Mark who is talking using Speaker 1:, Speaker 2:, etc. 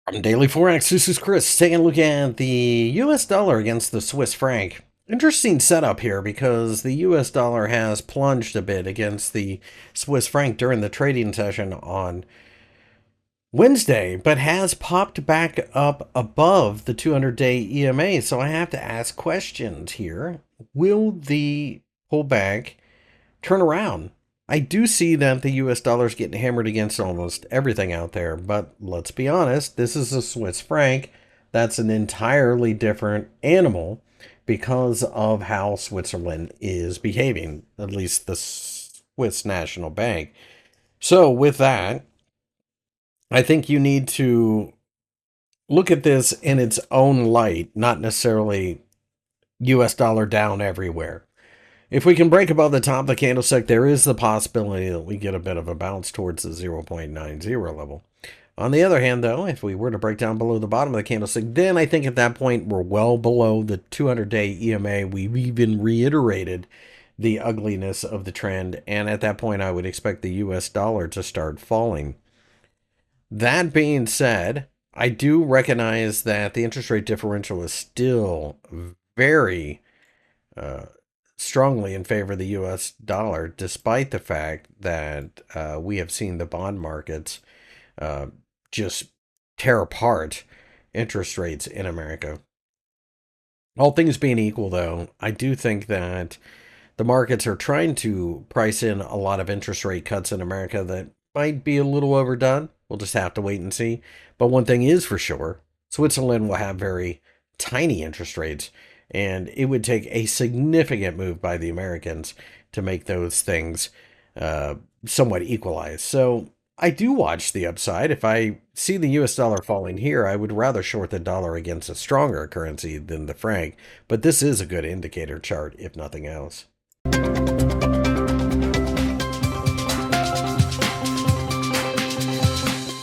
Speaker 1: From Daily Forex, this is Chris taking a look at the US dollar against the Swiss franc. Interesting setup here because the US dollar has plunged a bit against the Swiss franc during the trading session on Wednesday, but has popped back up above the 200-day EMA. So I have to ask questions here. Will the pullback turn around? I do see that the US dollar is getting hammered against almost everything out there, but let's be honest, this is a Swiss franc. That's an entirely different animal because of how Switzerland is behaving, at least the Swiss National Bank. So, with that, I think you need to look at this in its own light, not necessarily US dollar down everywhere. If we can break above the top of the candlestick, there is the possibility that we get a bit of a bounce towards the 0.90 level. On the other hand, though, if we were to break down below the bottom of the candlestick, then I think at that point we're well below the 200-day EMA. We've even reiterated the ugliness of the trend, and at that point I would expect the US dollar to start falling. That being said, I do recognize that the interest rate differential is still very strongly in favor of the US dollar, despite the fact that we have seen the bond markets just tear apart interest rates in America. All things being equal, though, I do think that the markets are trying to price in a lot of interest rate cuts in America that might be a little overdone. We'll just have to wait and see. But one thing is for sure, Switzerland will have very tiny interest rates, and it would take a significant move by the Americans to make those things somewhat equalized. So I do watch the upside. If I see the US dollar falling here, I would rather short the dollar against a stronger currency than the franc. But this is a good indicator chart, if nothing else.